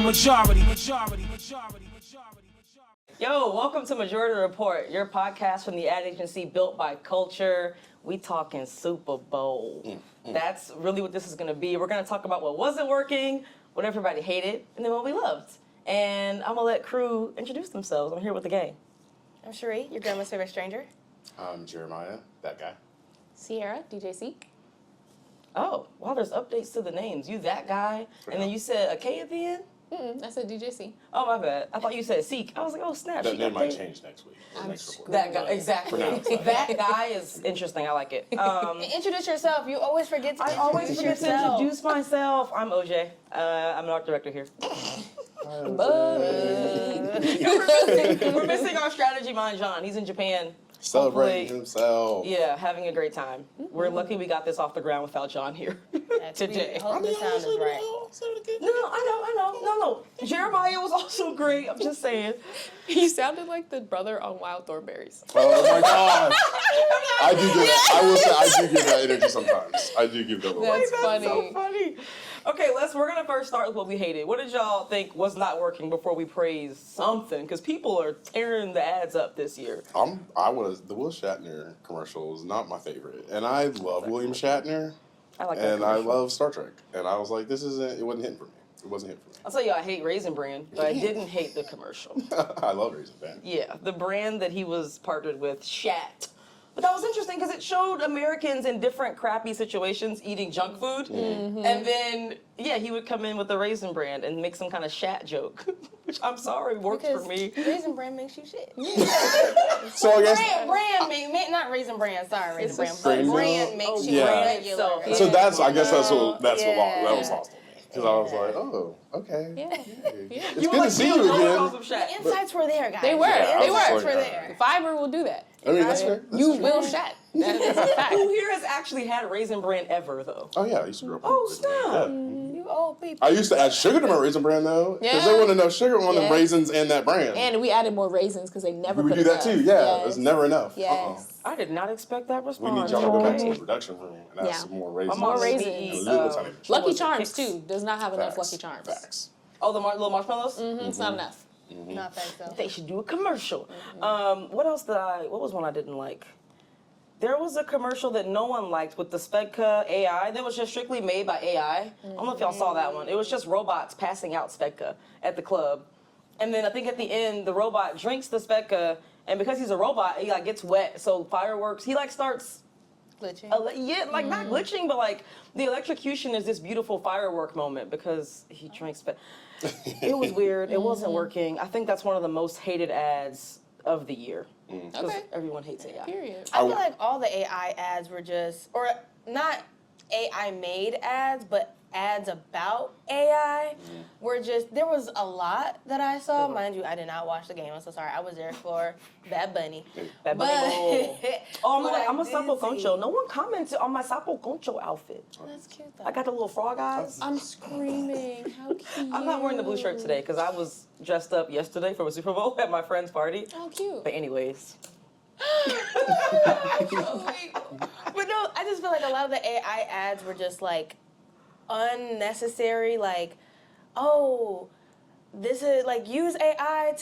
majority. Yo, welcome to Majority Report, your podcast from the ad agency built by culture. We talking Super Bowl. That's really what this is going to be. We're going to talk about what wasn't working, what everybody hated, and then what we loved. And I'm going to let crew introduce themselves. I'm here with the gang. I'm Cherie, your grandma's favorite stranger. I'm Jeremiah, that guy. Sierra, DJC. Oh, wow, there's updates to the names. You that guy, and then you said a K at the end? I said DJC. Oh, my bad. I thought you said Seek. I was like, oh, snap. That name might change next week. That guy, exactly. That guy is interesting. I like it. Introduce yourself. You always forget to I always forget to introduce myself. I'm OJ. I'm an art director here. We're missing our strategy mind, John. He's in Japan. Celebrating himself. Yeah, having a great time. We're lucky we got this off the ground without John here today. Hope the sound is right. No, I know. No. Jeremiah was also great. I'm just saying. He sounded like the brother on Wild Thornberries. Oh my gosh. I do give that. I will say I do give that energy sometimes. I do give that a little. That's funny. So funny. Okay, we're gonna first start with what we hated. What did y'all think was not working before we praise something? Because people are tearing the ads up this year. The Will Shatner commercial was not my favorite, and I love William Shatner, I like that and I commercial. love Star Trek, and I was like, it wasn't hitting for me. It wasn't hitting for me. I'll tell you, I hate Raisin Bran, but I didn't hate the commercial. I love Raisin Bran. Yeah, the brand that he was partnered with, Shat. But that was interesting because it showed Americans in different crappy situations eating junk food. And then, he would come in with the Raisin Bran and make some kind of Shat joke, which I'm sorry, works Because for me. Raisin Bran makes you shit. So I guess. Not Raisin Bran, sorry, Raisin Bran. It's But Bran Bran makes you yeah. regular. Yeah. So I guess that's what that was Yeah. lost on me. Because I was like, oh, okay. Yeah. It's You good to see you again. Of Shat. The insights were there, guys. They were. The They insights were. were there. Fiber will do that. I mean, that's fair. You will shat. That is a fact. Who here has actually had Raisin Bran ever, though? Oh, yeah, I used to grow up. Oh, on Raisin Bran. snap. Yeah. You old people. I used to add sugar to my Raisin Bran, though. Because Yeah. there wasn't enough sugar on the Yeah. raisins and that brand. And we added more raisins because they never we put do that enough. too, yeah. Yes. It's never enough. Yes. I did not expect that We response. need y'all to go back to the Okay. production room and add Yeah. some more raisins. More mom raisins. made me And eat, little tiny bit. Lucky was it? Charms Kicks? too does not have enough Facts. Lucky Charms. Facts. Oh, the little marshmallows? It's not enough. Not that so. They should do a commercial. What was one I didn't like? There was a commercial that no one liked with the Spedka AI that was just strictly made by AI. I don't know if y'all saw that one. It was just robots passing out Spedka at the club. And then I think at the end, the robot drinks the Spedka, and because he's a robot, he gets wet, so fireworks, he starts Glitching. not glitching, but the electrocution is this beautiful firework moment because he drinks. But it was weird. It wasn't working. I think that's one of the most hated ads of the year because Okay. everyone hates AI. Period. I feel like all the AI ads were just, or not AI made ads, but ads about AI were just, there was a lot that I saw. Mind you, I did not watch the game. I'm so sorry. I was there for Bad Bunny. Bad Bunny Bowl. Oh, But I I'm a did Sapo see- Concho. No one commented on my Sapo Concho outfit. That's cute though. I got the little frog eyes. I'm screaming. How cute. I'm not wearing the blue shirt today because I was dressed up yesterday for a Super Bowl at my friend's party. How cute. But anyways. But no, I just feel like a lot of the AI ads were just unnecessary. This is use AI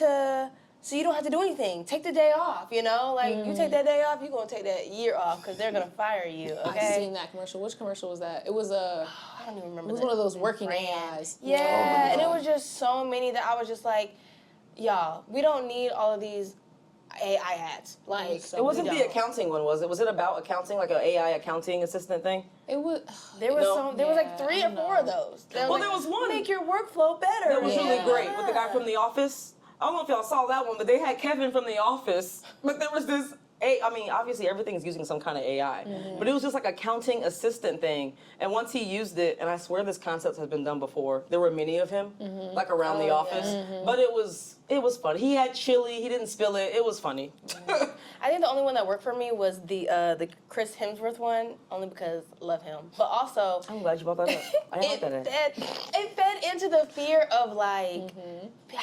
so you don't have to do anything. Take the day off, you take that day off, you're gonna take that year off because they're gonna fire you. Okay. I've seen that commercial. Which commercial was that? It was I don't even remember. It was the one of those working brand. AIs. Yeah, and it was just so many that I was just like, y'all, we don't need all of these AI ads. It wasn't the accounting one, was it? Was it about accounting, like an AI accounting assistant thing? It was. There was there was Yeah, 3 I or 4 of know. those. There was one. Make your workflow better. That was really Yeah. great with the guy from The Office. I don't know if y'all saw that one, but they had Kevin from The Office. But there was this, obviously everything's using some kind of AI. But it was just like a counting assistant thing. And once he used it, and I swear this concept has been done before, there were many of him, around The Office. But it was fun. He had chili, he didn't spill it. It was funny. I think the only one that worked for me was the Chris Hemsworth one, only because I love him. But also, I'm glad you brought that up. I didn't like that ad. it fed into the fear of like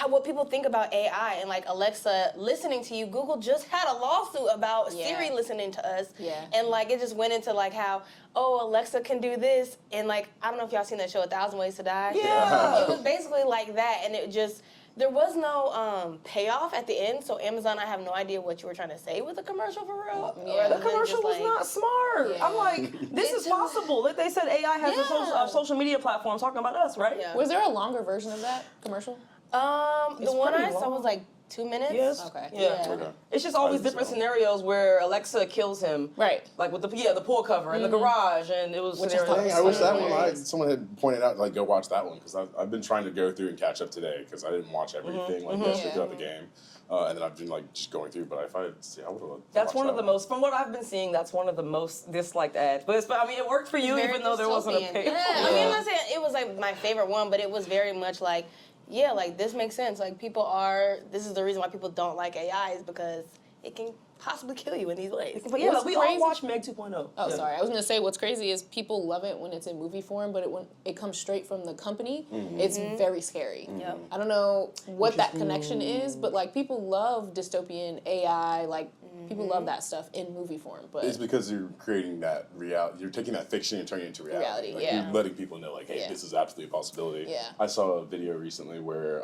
what people think about AI and like Alexa listening to you. Google just had a lawsuit about Siri listening to us. Yeah. And like it just went into like how, oh, Alexa can do this, and like I don't know if y'all seen that show, 1,000 Ways to Die. Yeah. It was basically like that, and it just. There was no payoff at the end, so Amazon, I have no idea what you were trying to say with the commercial for real. Yeah. The commercial was not smart. Yeah. I'm like, this is possible. Like they said, AI has a social media platform talking about us, right? Yeah. Was there a longer version of that commercial? The one pretty I saw long. was like 2 minutes. Yes. Okay. Yeah. Okay. It's just all these different scenarios where Alexa kills him. Right. Like with the pool cover in the garage, and it was Which is scenarios. Dang, I wish that Hilarious. one. Someone had pointed out, like, go watch that one because I've been trying to go through and catch up today because I didn't watch everything like yesterday throughout the game, and then I've been like just going through. But if I see, I would have. That's one of the most, from what I've been seeing, that's one of the most disliked ads. But I mean, it worked for you, Very even though there wasn't a dystopian. pay. Yeah, I mean, I'm not saying it was like my favorite one, but it was very much like, yeah, like this makes sense. Like this is the reason why people don't like AI is because it can possibly kill you in these ways. But yeah, What's we all crazy- watched Meg 2.0. Oh, Yeah. sorry. I was gonna say what's crazy is people love it when it's in movie form, but when it comes straight from the company, it's very scary. Yep. I don't know what that connection is, but like people love dystopian AI, like people love that stuff in movie form. But It's because you're creating that reality. You're taking that fiction and turning it into reality. Like, yeah. You're letting people know, like, hey, Yeah. this is absolutely a possibility. Yeah. I saw a video recently where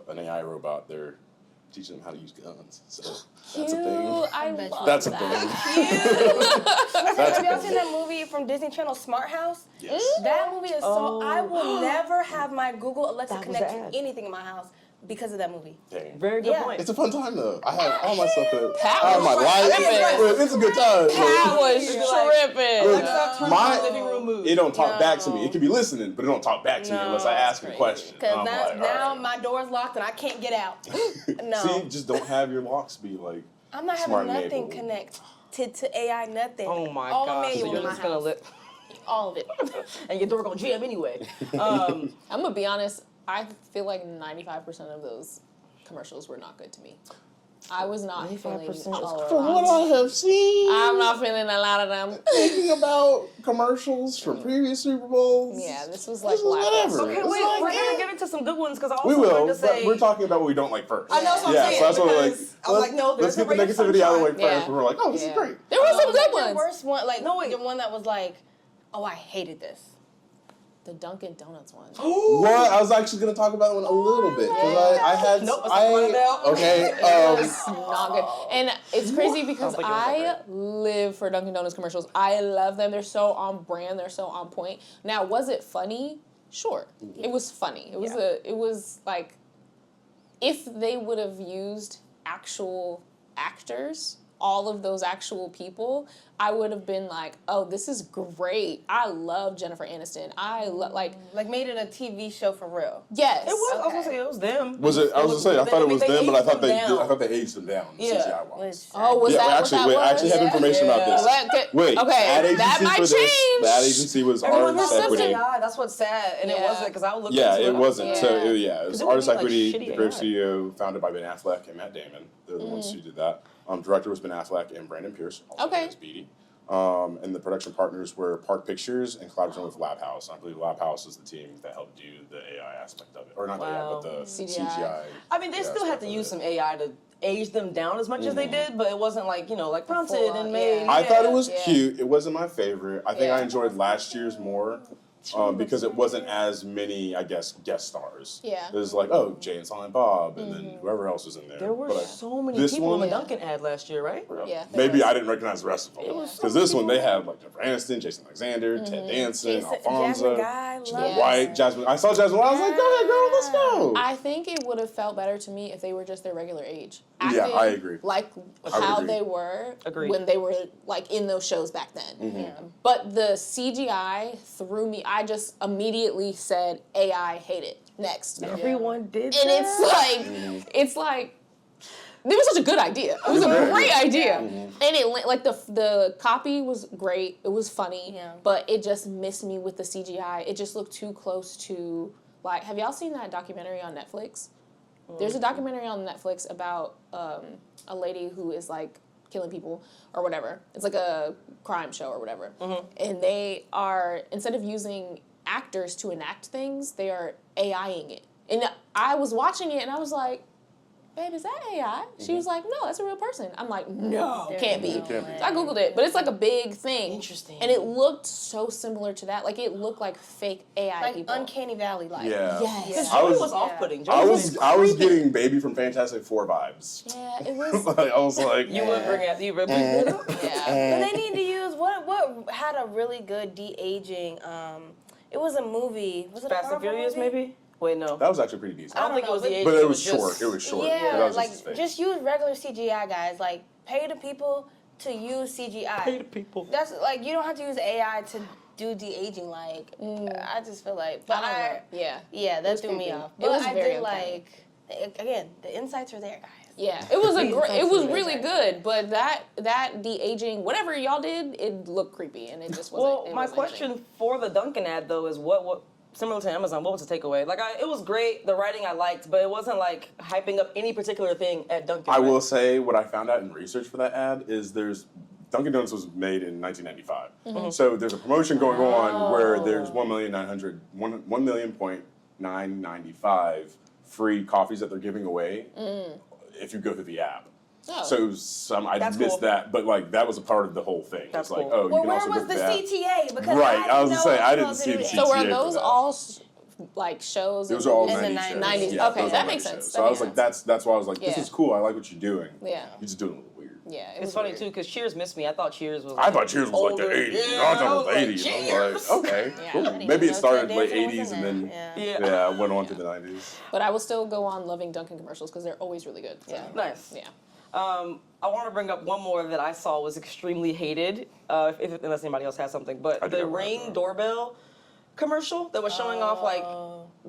an AI robot, they're teaching them how to use guns. So that's a thing. I bet love you. That's a that. thing. That's Have y'all a seen thing. that movie from Disney Channel, Smart House? Yes. That movie is so. I will never have my Google Alexa That was connect the to ad. anything in my house because of that movie. Dang. Very good Yeah. point. It's a fun time though. I have all my stuff that Pat I have my was life. tripping. It's a good time. That was tripping. Alexa, turn My- on living room mood. It don't talk back to me. It can be listening, but it don't talk back to me No, unless I ask it a crazy. question. Because And I'm like, now all right. my door's locked and I can't get out. No. See, just don't have your locks be like. I'm not Smart having nothing enable. connected to AI, nothing. Oh my All gosh. manual So you're in my just gonna house. let, All of it. and your door gonna jam anyway. I'm gonna be honest. I feel like 95% of those commercials were not good to me. I was not feeling 95%? a lot. From what I have seen, I'm not feeling a lot of them. thinking about commercials from previous Super Bowls. Yeah, this was like This was whatever. lackluster. Okay, It's wait, like, we're yeah. gonna get into some good ones because I also We will, wanted to say. but we're talking about what we don't like first. I know what I'm yeah, saying, so that's what we're like. because I'm like, no, let's there's get the a ray of negativity out of the way sunshine. first. Yeah. And we're like, oh, this is Yeah. great. There were some good The ones. worst one, like No, wait. the one that was like, oh, I hated this. The Dunkin' Donuts one. What? I was actually going to talk about one a little bit because I had. Nope, let's talk about it now. Okay. It's not good. And it's crazy because I don't think it was that I live for Dunkin' Donuts commercials. I love them. They're so on brand. They're so on point. Now, was it funny? Sure. It was funny. It was it was like if they would have used actual actors, all of those actual people, I would have been like, oh, this is great. I love Jennifer Aniston. I love like Made it a TV show for real. yes. It was. I was gonna say it was them. Was it? I was going to say, I thought it was they them, but I aged thought them they down. I thought they aged them down. Yeah. CGI wise. Oh, was Yeah, that actually, what that wait, was? I actually have information about this. Wait, okay, ad agency that might for this, change. the ad agency was Everyone Artist thought it was Equity. AI. That's what's sad, and it Yeah. wasn't because I looked Yeah, into it wasn't. Yeah. So it was it would Artist be, like, Equity, shitty the creative AI. studio founded by Ben Affleck and Matt Damon. They're the ones who did that. Director was Ben Affleck and Brandon Pierce, also Okay. known as Beatty. And the production partners were Park Pictures and collaborating with Lab House. I believe Lab House is the team that helped do the AI aspect of it, or not the AI, Wow. but the CGI. CGI. I mean, they still had to use some AI to age them down as much as they did, but it wasn't like like prompted Full on, and made. yeah. I thought it was Yeah. cute. It wasn't my favorite. I think I Yeah. enjoyed last year's more. Because it wasn't as many, I guess, guest stars. Yeah. It was like, oh, Jay and Silent Bob, and then whoever else was in there. There were But so many this people in the one- Dunkin' ad last year, right? Yeah, there Maybe was. I didn't recognize the rest of them. was so Because this many one, they people. had like Jennifer Aniston, Jason Alexander, Ted Danson, Jasmine Alfonso, Guy, Snow love White, that. Jasmine. I saw Jasmine. I was like, go ahead, girl, let's go. I think it would have felt better to me if they were just their regular age. Yeah, Acting I agree. Like would how agree. they were Agreed. when they were like in those shows back then. Mm-hmm. Yeah. But the CGI threw me. I just immediately said AI, hate it. Next. Everyone did. And that. it's like it was such a good idea. It was a Right. great idea, and it like the copy was great. It was funny, Yeah. but it just missed me with the CGI. It just looked too close to like. Have y'all seen that documentary on Netflix? There's a documentary on Netflix about a lady who is like killing people or whatever. It's like a crime show or whatever. And they are, instead of using actors to enact things, they are AIing it. And I was watching it and I was like, babe, is that AI? She was like, no, that's a real person. I'm like, no, can't be. no So way. I Googled it, but it's like a big thing. Interesting. And it looked so similar to that. Like, it looked like fake AI Like people. Uncanny Valley, like. Yeah. Yes. Because I Joey was- was off-putting. I Joey was getting Baby from Fantastic Four vibes. Yeah, it was. Like, I was like, You would bring it. You would bring it up. Yeah. But they need to use what had a really good de-aging. It was a movie. Was it a Fast and Marvel Furious, movie? maybe? Wait, no. that was actually pretty decent. I don't think it was the age. But it was just- short. It was short. Yeah, that was like just, his face. just use regular CGI, guys. Like pay the people to use CGI. Pay the people. That's like you don't have to use AI to do de-aging. Like I just feel like, but I don't know. Yeah. that threw me creepy. off. It But was I very did uncanny. like again the insights are there, guys. Yeah, it was it was Exactly. really good, but that de-aging, whatever y'all did, it looked creepy and it just wasn't. Well, it my wasn't question anything. for the Dunkin' ad though is what similar to Amazon, what was the takeaway? Like, it was great, the writing I liked, but it wasn't like hyping up any particular thing at Dunkin'. I right? will say what I found out in research for that ad is Dunkin' Donuts was made in 1995. So there's a promotion going on where there's 1,995 free coffees that they're giving away if you go through the app. Oh. So it was I That's missed cool. that, but like that was a part of the whole thing. That's it's like, cool. oh, you Well, can where also was go the through that. CTA? Because Right, I I was know gonna say, I I'm didn't supposed to see do the it. So CTA were for those that. all like shows? Those are all In the 90s shows. 90s. Yeah, Okay, those that are makes 90s sense. shows. That So I was makes like, sense. that's why I was like, this Yeah. is cool. I like what you're doing. Yeah. You're just doing it a little weird. Yeah, it It's was funny weird. too because Cheers missed me. I thought Cheers was. I thought Cheers was like the older. 80s. Yeah, I thought it was like, the 80s. I Cheers. was like, okay, Yeah. cool. I didn't Maybe it know started Ted late Danson was 80s in and then there. Yeah. went on to the 90s. But I will still go on loving Dunkin' commercials because they're always really good. So. Yeah. Nice. Yeah. I want to bring up one more that I saw was extremely hated. Unless anybody else has something, but I do the have one, Ring so. doorbell commercial that was showing off like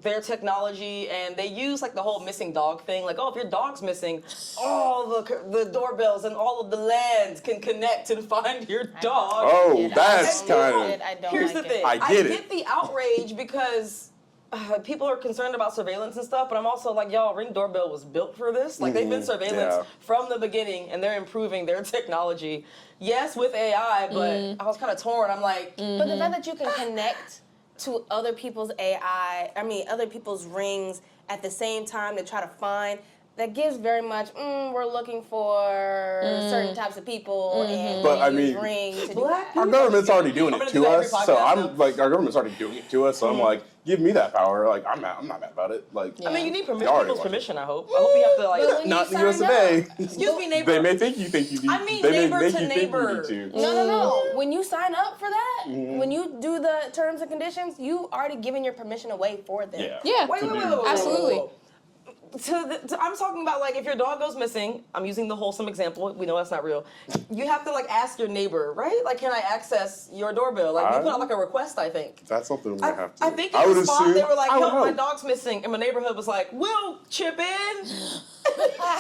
their technology, and they use like the whole missing dog thing. Like, oh, if your dog's missing, all the doorbells and all of the lands can connect and find your dog. Oh, that's I don't kind like of. it. I don't Here's like the it. thing. I get it. get the outrage because people are concerned about surveillance and stuff, but I'm also like, y'all, Ring doorbell was built for this. Like, they've been surveillance yeah. from the beginning, and they're improving their technology. Yes, with AI, but I was kind of torn. I'm like, But the fact that you can connect to other people's other people's rings at the same time to try to find, that gives very much, we're looking for certain types of people, and But, I we use mean, Ring to do Black that. Our government's already doing I'm it gonna do to that every us, podcast so now. I'm like, our government's already doing it to us, so I'm like, give me that power. Like, I'm not mad about it. Like, I mean, you need Y'all already people's watch it. permission, I hope. I hope you have to, But like, when not you in the US sign of A. up- excuse me, neighbor. They may think you need. I mean, they neighbor may to make you neighbor. think you need to. No. When you sign up for that, when you do the terms and conditions, you already given your permission away for them. Yeah. Yeah. Wait, To wait, do- wait, wait, wait, Absolutely. wait, wait. I'm talking about like if your dog goes missing. I'm using the wholesome example. We know that's not real. You have to like ask your neighbor, right? Like, can I access your doorbell? Like, you put out like a request. I think. That's something we're gonna have to. I think I in would the spot assume they were like, I would "Help, my hope. dog's missing," and my neighborhood was like, "We'll chip in."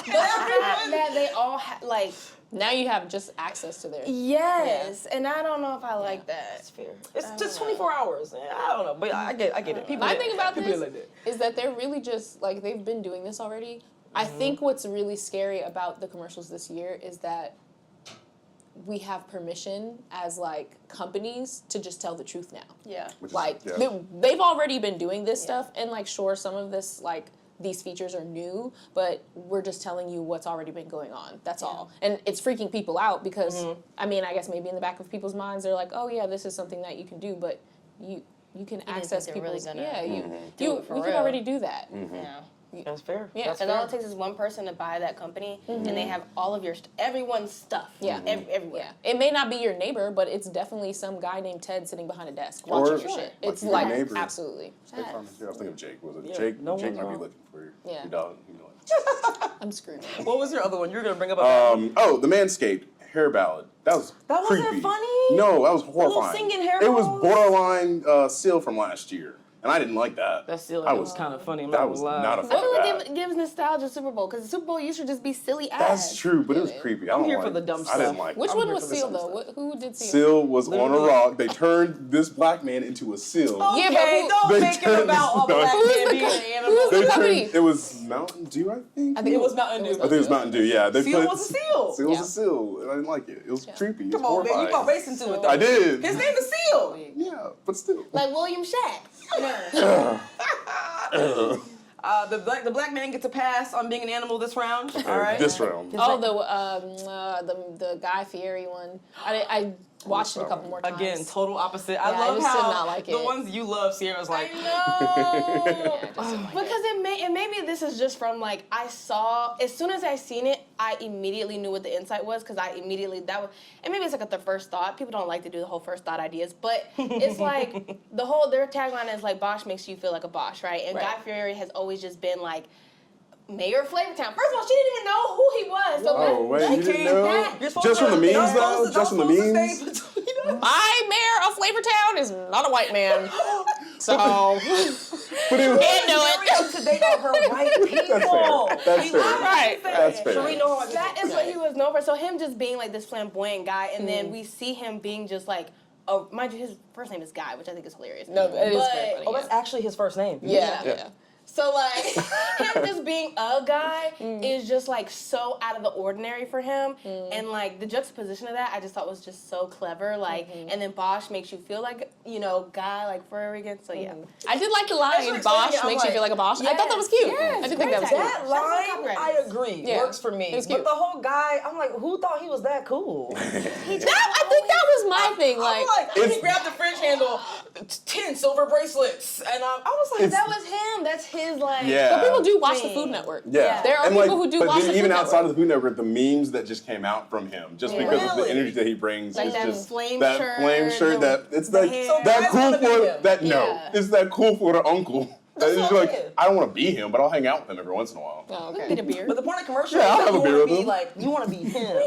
That they all like Now you have just access to their. yes, and I don't know if I like that. That's fair. It's just 24 hours. I don't know, but I get it. People. My get thing it. about People this like that. is that they're really just like they've been doing this already. I think what's really scary about the commercials this year is that we have permission as like companies to just tell the truth now. Yeah. Which is- Like yeah. they've already been doing this stuff, and like sure, some of this like these features are new, but we're just telling you what's already been going on. That's all, and it's freaking people out because I mean, I guess maybe in the back of people's minds they're like, oh yeah, this is something that you can do, but you can access think they're really people's gonna you it for we can real. already do that. Yeah. That's fair. Yeah. That's Because all fair. it takes is one person to buy that company, and they have all of your everyone's stuff. Yeah. Everywhere. Yeah, it may not be your neighbor, but it's definitely some guy named Ted sitting behind a desk watching your shit. like It's your like neighbor. absolutely. I was thinking of Jake. Was it Yeah, Jake? no Jake one's might be wrong. looking for your Yeah. dog. You know it. I'm screwed. What was your other one? You were gonna bring up a The Manscaped hair ballad. That was That wasn't creepy. funny? No, that was little horrifying. singing hair It was balls? borderline Seal from last year. and I didn't like that. That still I was kind of funny. I'm not That gonna was lie. not a I fan feel of like that. it gives nostalgia to Super Bowl because the Super Bowl used to just be silly ads. That's true, but it was creepy. I don't here like for the dumb I didn't stuff. like. Which I'm one here was for the Seal dumb though? stuff. Who did Seal? Seal was on a Literally. rock. They turned this black man into a seal. Yeah, Okay, but don't They make him turned about a this- black Who's man the being co- an animal. who's the They company? turned. It was Mountain Dew, I think. I think It was Mountain Dew. I think it was Mountain Dew. Yeah, they Seal put was a seal. Seal was Yeah. a seal, and I didn't like it. It was creepy. It was Come on, man, horrifying. you got race into it though. I did. His name is Seal. Yeah, but still. Like William Shatk. The black man gets a pass on being an animal this round. All right. This round. Oh, the Guy Fieri one. I watched it a couple more times. Again, total opposite. Yeah, I I love just did how not like the it. ones you love, Sierra's like, No. Because Because it maybe this is just from like I saw as soon as I seen it, I immediately knew what the insight was because I immediately and maybe it's like the first thought. People don't like to do the whole first thought ideas, but it's like their tagline is like Bosch makes you feel like a Bosch, right? And Right. Guy Fieri has always just been like Mayor of Flavortown. First of all, she didn't even know who he was. So Oh, wait, you didn't know? that- You're supposed Just from the to- memes, you're though? supposed to- Just from the you're memes? supposed to stay between us. my mayor of Flavortown is not a white man, so But it was, can't do it. Today are her white people. That's fair. Right. That's fair. Sheree know how That is what he was known for. So him just being like this flamboyant guy, and then we see him being just like, mind you, his first name is Guy, which I think is hilarious. No, it is But- very funny. Oh, that's actually his first name. yeah. Yeah. So like him just being a guy is just like so out of the ordinary for him, and like the juxtaposition of that I just thought was just so clever. Like, and then Bosch makes you feel like guy like furry again. So yeah, I did like the line, Actually, Bosch I'm makes you like, feel like a Bosch. I thought that was cute. yes, I did think that was great cute. tagline. That That's line, what I copywriters. agree, Yeah. works for me. It was But cute. the whole guy, I'm like, who thought he was that cool? I think that was my thing. Like, He grabbed the fridge handle, 10 silver bracelets, and I was like, That was him. That's his like. Yeah. but people do watch the Thing. Food Network. Yeah. There are And, people who do but watch then the even Food outside Network. of the Food Network, the memes that just came out from him, just because of the Really? energy that he brings, Like is that just flame that shirt, flame shirt. the- That it's the like hair. So that guys cool wanna be for him. that. No, Yeah. it's that cool for the uncle. That's It's what like I'm saying. I don't want to be him, but I'll hang out with him every once in a while. Oh, Get a okay. beer. but the point of commercial Yeah, I'll is that have you a beer want to with be him. like, you want to be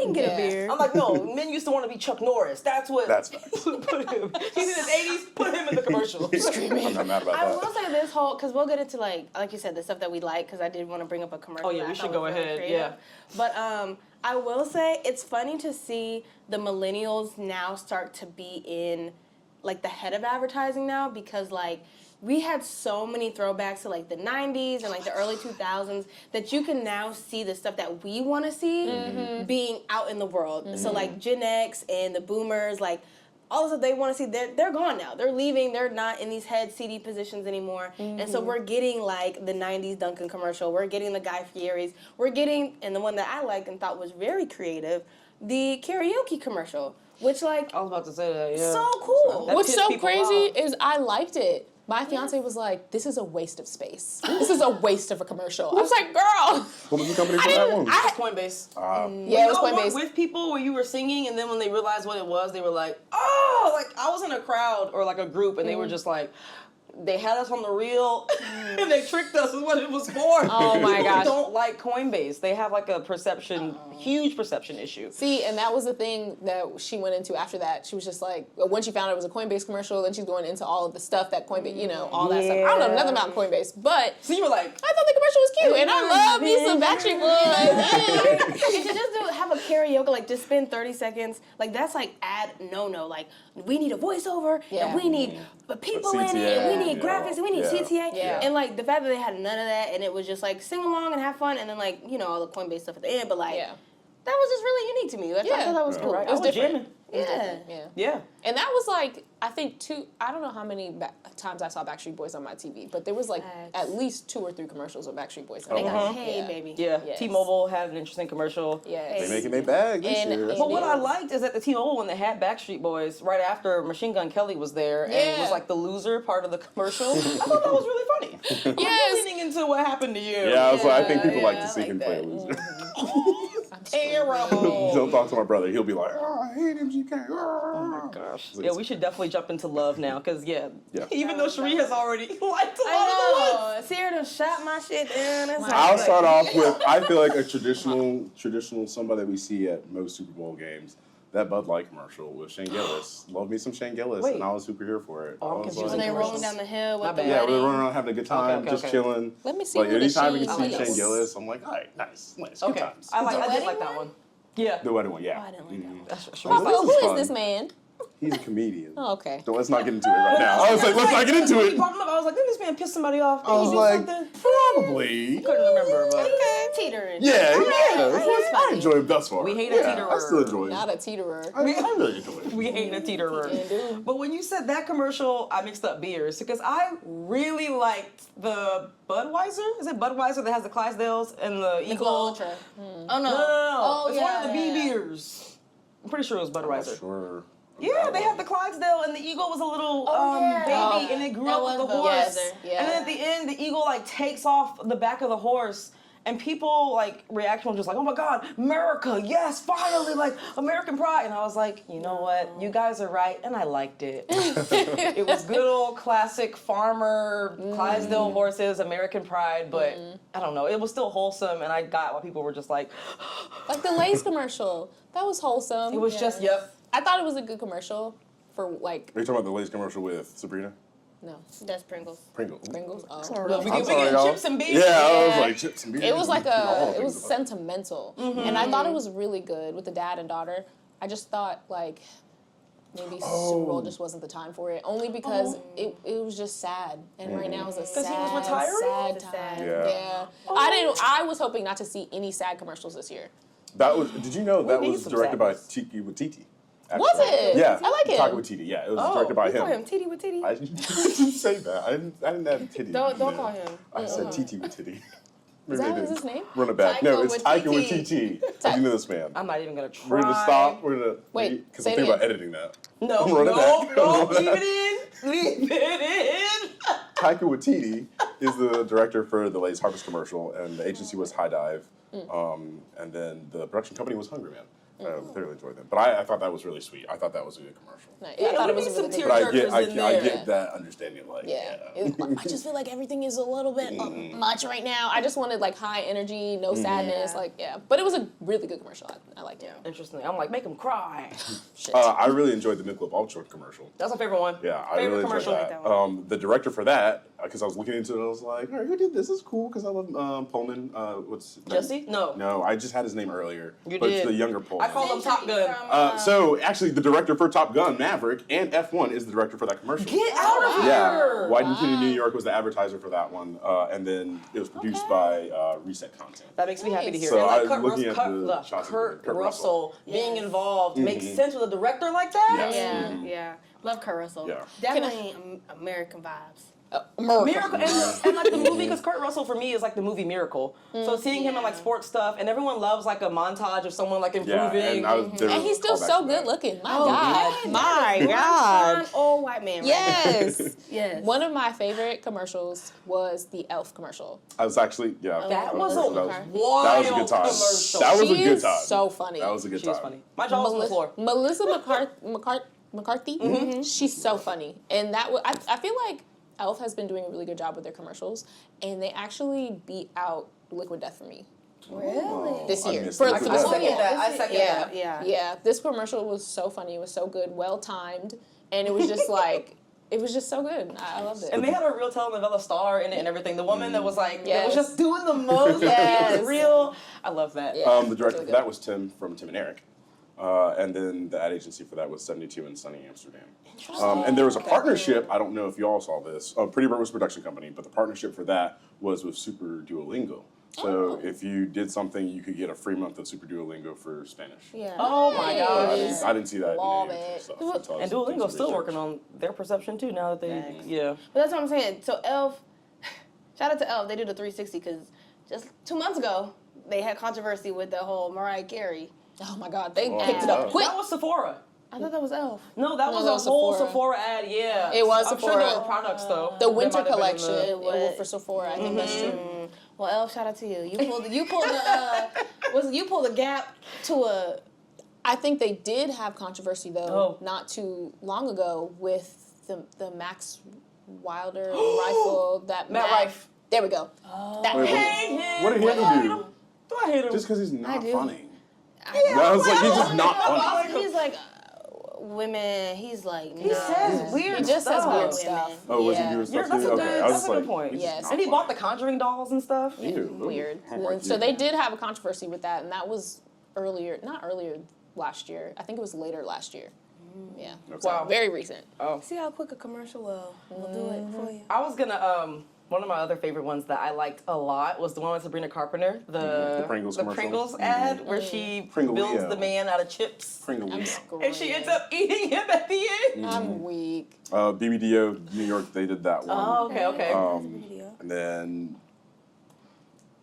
him. Get Yeah. a beer. I'm like, no, men used to want to be Chuck Norris. That's what. That's facts. put him. He's in his 80s. Put him in the commercial. I'm not mad about I that. will say this whole because we'll get into like you said the stuff that we like because I did want to bring up a commercial. Oh, yeah, that I we thought should go was really ahead, creative. yeah. But I will say it's funny to see the millennials now start to be in like the head of advertising now because like we had so many throwbacks to like the 90s and like the early 2000s that you can now see the stuff that we want to see being out in the world. So like Gen X and the boomers, like all the stuff they want to see, they're gone now. They're leaving. They're not in these head CD positions anymore. And so we're getting like the 90s Dunkin' commercial. We're getting the Guy Fieri's. We're getting, and the one that I liked and thought was very creative, the karaoke commercial, which like, I was about to say that, yeah. so cool. That What's pissed so people crazy off. is I liked it. My fiance was like, "This is a waste of space. This is a waste of a commercial." I was like, "Girl, What was the company for I that didn't- one? It's Coinbase. yeah, it was Y'all point weren't based." with people where you were singing, and then when they realized what it was, they were like, "Oh!" Like I was in a crowd or like a group, and they were just like, they had us on the reel, and they tricked us with what it was for. Oh my People gosh. don't like Coinbase. They have like a perception, huge perception issue. See, and that was the thing that she went into after that. She was just like, when she found out it was a Coinbase commercial, then she's going into all of the stuff that Coinbase, all that stuff. I don't know nothing about Coinbase, but So you were like, I thought the commercial was cute, and I love me some Backstreet Boys. And to just have a karaoke, like just spend 30 seconds, like that's like ad no. Like we need a voiceover, Yeah. and we need people in it, CTA, and we need yeah. graphics, and we need Yeah. CTA. Yeah. And like the fact that they had none of that, and it was just like sing along and have fun, and then like all the Coinbase stuff at the end, but like Yeah. that was just really unique to me. Like, I Yeah. thought that was cool. right, It was I was different. jamming. Yeah. Yeah. Yeah. And that was like, I think I don't know how many times I saw Backstreet Boys on my TV, but there was like Facts. at least 2 or 3 commercials of Backstreet Boys. They got Uh-huh. paid, Yeah. baby. Yeah. Yes. T-Mobile had an interesting commercial. Yes. They making their bag this And- year. That's and- But what I is. liked is that the T-Mobile one that had Backstreet Boys right after Machine Gun Kelly was there and Yeah. was like the loser part of the commercial. I thought that was really funny. Yes. I'm leaning into what happened to you. Yeah, I was like, I think people Yeah, like I to see like him play a that. loser. Terrible. Don't talk to my brother. He'll be like, oh, I hate MGK. Oh my gosh. Yeah, we should definitely jump into love now, because yeah, Yeah. even though Cherie has already liked a lot of the ones. I know. Sierra done shot my shit down. It's I'll like, start off with, I feel like a traditional somebody that we see at most Super Bowl games. that Bud Light commercial with Shane Gillis. Love me some Shane Gillis, Wait. and I was super here for it. Oh, I'm I was confused. When they commercials. rolling down the hill My with the bad. yeah, we were wedding. running around having a good time, Okay, just okay. chilling. Let me see Like who the anytime we Shane can see Gillis. Shane Gillis, I'm like, all right, nice, good Okay. times. I The did wedding like that one? one. Yeah. The wedding one, yeah. Oh, I didn't like that one. That's for Well, sure. Oh, this is who fun. is this man? He's a comedian. Oh, okay. So let's not get into it right now. I was like, let's not get into When it. you brought him up, I was like, did this man piss somebody off? Did I he was do like, something? probably. Couldn't remember, but Teetering. Yeah, He's I funny. enjoy him thus far. We hate a yeah, teeterer. I still enjoy him. Not a teeterer. I really enjoy him. we hate a teeterer. Yeah, dude. But when you said that commercial, I mixed up beers because I really liked the Budweiser. Is it Budweiser that has the Clydesdales and the Michelob Eagle? Ultra. No. Oh no. Oh, it's one of the B yeah. beers. I'm pretty sure it was I'm not Budweiser. sure. Yeah, they had the Clydesdale, and the eagle was a little yeah. baby, and it grew That up with the was horse. Budweiser. Yeah. And then at the end, the eagle like takes off the back of the horse, and people like reaction was just like, "Oh my God, America! Yes, finally, like American pride!" And I was like, you know what? You guys are right, and I liked it. It was good old classic farmer Clydesdale horses, American pride, but I don't know. It was still wholesome, and I got why people were just like, Like the Lay's commercial. That was wholesome. it was just yep. I thought it was a good commercial for like Are you talking about the latest commercial with Sabrina? no That's Pringles. Pringles. Pringles. Oh. Look, we I'm get sorry, y'all. chips and beans. Yeah, I was Yeah. like chips and beans. It was like All a, the it was things. sentimental, and I thought it was really good with the dad and daughter. I just thought like maybe Super Bowl just wasn't the time for it, only because it was just sad, and right now is a sad, he was retiring? sad It's time. sad. Yeah. I was hoping not to see any sad commercials this year. That was. Did you know that need was some directed by sadness. Tiki Watiti? Was it? Yeah. I like it. Taika Waititi. Yeah, it was Oh, directed by You call him him. Titty with Titty. I didn't say that. I didn't have titty. Don't in there. call him. I said Titi Watiti. Is that his name? Run it back. Taika No, it's Taika Waititi. Waititi. Did you know this man? I'm not even gonna try. We're gonna stop. We're gonna Wait, because say I'm it thinking about again. editing that. No, I'm running back. no, leave it in. Leave it in. Taika Waititi is the director for the latest Harvest commercial, and the agency was High Dive, and then the production company was Hungry Man. I thoroughly enjoyed them, but I thought that was really sweet. I thought that was a good commercial. Yeah, I thought it was we a need really some good. But I Tearjerkers in I there. get that understanding. Like, Yeah. yeah. I just feel like everything is a little bit much right now. I just wanted like high energy, no sadness, Yeah. like yeah. But it was a really good commercial. I liked it. Interesting. I'm like, make him cry. Shit. I really enjoyed the Michelob Ultra commercial. That's my favorite one. Yeah, I favorite really enjoyed commercial. that. Like that one. The director for that, because I was looking into it, I was like, all right, who did this? This is cool, because I love Pullman. What's his name? Jesse? No. No, I just had his name earlier. You but it's did. the younger Pullman. I call him Top Gun. So actually, the director for Top Gun, Maverick, and F1 is the director for that commercial. Get out of Yeah, here. Widen City, New York was the advertiser for that one, and then it was produced by Reset Content. That makes me happy to hear. So And like I was Kurt, looking at the Look, shots of Kurt Kurt Russell being Yes. involved makes sense with a director like that. Yes. Yeah, Mhm. yeah. Love Kurt Russell. Yeah. Definitely American vibes. Miracle and like the movie, because Kurt Russell for me is like the movie Miracle. So seeing him in like sports stuff, and everyone loves like a montage of someone like Yeah, improving. there And was he's still callbacks so to good that. looking. My God. Yeah, My that God. is one old white man. Right Yes. Yes. One of my favorite commercials was the Elf commercial. I was actually, yeah. that was a that was wild a good time. commercial. That was She a good is time. so funny. That was a good She time. was funny. My jaw was on the floor. Melissa McCarthy, she's so funny. And that I feel like Elf has been doing a really good job with their commercials, and they actually beat out Liquid Death for me Really? this I year. missed For Liquid the Death. whole year. I second yeah, that. yeah. Yeah, this commercial was so funny. It was so good, well timed, and it was just like, it was just so good. I loved it. And they had a real telenovela star in it and everything. The woman that was like, that was Yes. just doing the most. Yes. It was real. I love that. Yeah. The director Really for that was Tim from Tim and Eric. And then the ad agency for that was 72 in sunny Amsterdam. And there was a partnership, I don't know if you all saw this, Pretty Bird was a production company, but the partnership for that was with Super Duolingo. So if you did something, you could get a free month of Super Duolingo for Spanish. Yeah. Oh my Yeah. gosh. I didn't see that Love in any of the it. stuff. until I was And doing Duolingo's some still research. working on their perception too now that they, Thanks. yeah. But that's what I'm saying. So Elf, shout out to Elf. They did a 360 because just 2 months ago they had controversy with the whole Mariah Carey. Oh my God, they Oh, picked it up wow. quick. That was Sephora. I thought that was Elf. No, that No, was that a was whole Sephora. Sephora ad, yeah. It was I'm sure Sephora. there were products though. The That winter might have been in collection the- it was for Sephora. I think that's true. Well, Elf, shout out to you. You pulled the gap to a. I think they did have controversy though, Oh. not too long ago with the Max Wilder rifle that Matt Rife. There we go. That Wait, Hate him. what did he Do I ever hate do? him? Do I hate him? Just because he's not do. funny. I was like, he's just not funny. He's like women. He's like He says weird He just says stuff. weird stuff. Oh, was it Yeah. weird stuff That's too? a Okay, good, I was that's just a like, good point. he's Yes. just And he not bought the funny. Conjuring dolls and stuff. Ew. Weird. I don't like So you. they did have a controversy with that, and that was not earlier last year. I think it was later last year. Yeah. Okay. So very recent. See how quick a commercial will do it for you. I was gonna one of my other favorite ones that I liked a lot was the one with Sabrina Carpenter, The Pringles commercial. Pringles ad where she Pringle builds Leo. the man out of chips Pringle I'm Leo. screaming. and she ends up eating him at the end. I'm weak. BBDO New York, they did that one. Oh, okay. And then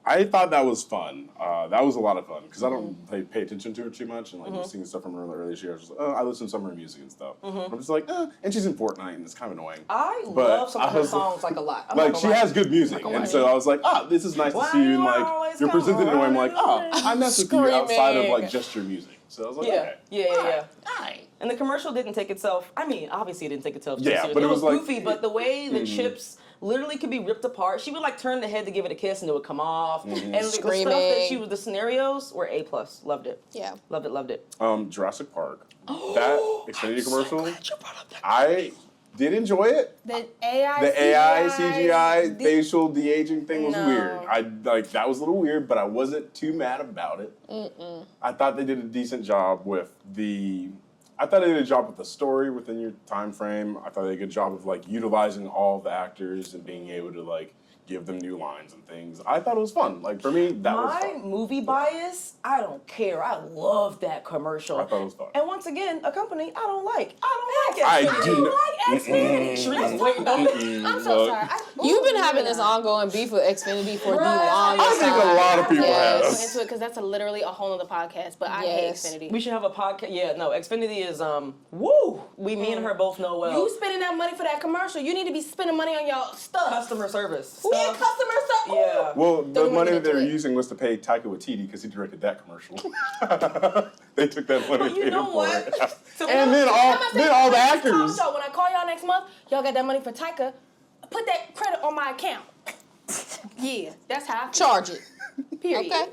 I thought that was fun. That was a lot of fun because I don't pay attention to her too much, and like just seeing stuff from her earlier this year, I was just like, oh, I listen to some of her music and stuff. I'm just like, and she's in Fortnite, and it's kind of annoying. I But love some of I her was- songs like a lot. I'm Like not she gonna lie. has good music, and so I was like, this is nice to see you. And Why you like always you're presented in a way, I'm like, come I mess with you outside of like Screaming. just your music. So I was like, Yeah, okay. yeah. Alright. And the commercial didn't take itself. I mean, obviously it didn't take itself too Yeah, seriously. but it was like- goofy, but the way the chips literally could be ripped apart. She would like turn the head to give it a kiss, and it would come off. And the stuff that Screaming. the scenarios were A+. Loved it. Yeah. Loved it. Jurassic Park. That Xfinity commercial, You brought up that. I did enjoy it. The AI, The AI, CGI, facial de-aging thing was No. weird. I like that was a little weird, but I wasn't too mad about it. I thought they did a decent job with the. I thought they did a job with the story within your time frame. I thought they did a good job of like utilizing all the actors and being able to like give them new lines and things. I thought it was fun. Like for me, that was My fun. movie bias, I don't care. I love that commercial. I thought it was fun. And once again, a company I don't like. I don't I like Xfinity. do not- like Xfinity. Sharice waiting on it. I'm so sorry. You've been having this ongoing beef with Xfinity for the Right. longest I think a time. lot of people Yes. Go have. into it because that's literally a whole other podcast. But I Yes. hate Xfinity. We should have a podcast. Yeah, no, Xfinity is woo. Me and her both know well. You spending that money for that commercial? You need to be spending money on your stuff. Customer service. Who your stuff. customer stuff? Yeah. Well, the Don't money even that they were get into it. using was to pay Taika Waititi because he directed that commercial. They took that money But and you paid know him for what? it. So And then all the actors. So when I call y'all next month, y'all got that money for Taika. Put that credit on my account. Yeah, that's how I feel. Charge it. Period. Okay.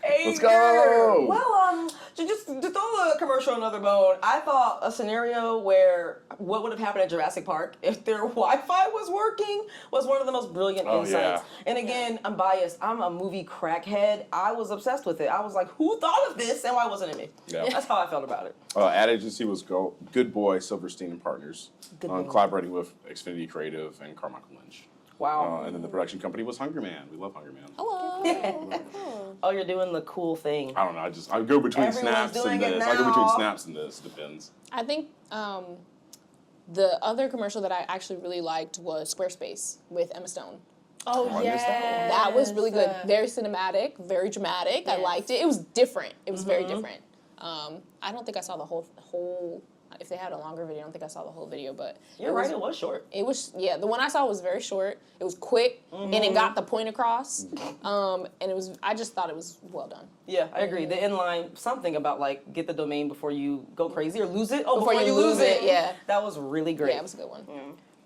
Hey, Let's go. girl. Well, just to throw the commercial another bone, I thought a scenario where what would have happened at Jurassic Park if their Wi-Fi was working was one of the most brilliant Oh, insights. yeah. And again, I'm biased. I'm a movie crackhead. I was obsessed with it. I was like, who thought of this and why wasn't it me? Yeah. That's how I felt about it. Ad agency was Good Boy, Silverstein and Partners, Good name. collaborating with Xfinity Creative and Carmichael Lynch. Wow. And then the production company was Hungry Man. We love Hungry Man. Hello. Oh, you're doing the cool thing. I don't know. I go between Everyone's snaps doing and it this. I go between now. snaps and this. Depends. I think the other commercial that I actually really liked was Squarespace with Emma Stone. Oh, I missed that one. That was really good. Very cinematic, very dramatic. I Yes. liked it. It was different. It was very different. I don't think I saw the whole. If they had a longer video, I don't think I saw the whole video. But You're right, it was short. It was the one I saw was very short. It was quick and it got the point across. And it was. I just thought it was well done. Yeah, I agree. The inline, something about like get the domain before you go crazy or lose it. Oh, Before you lose it, yeah. That was really great. Yeah, it was a good one.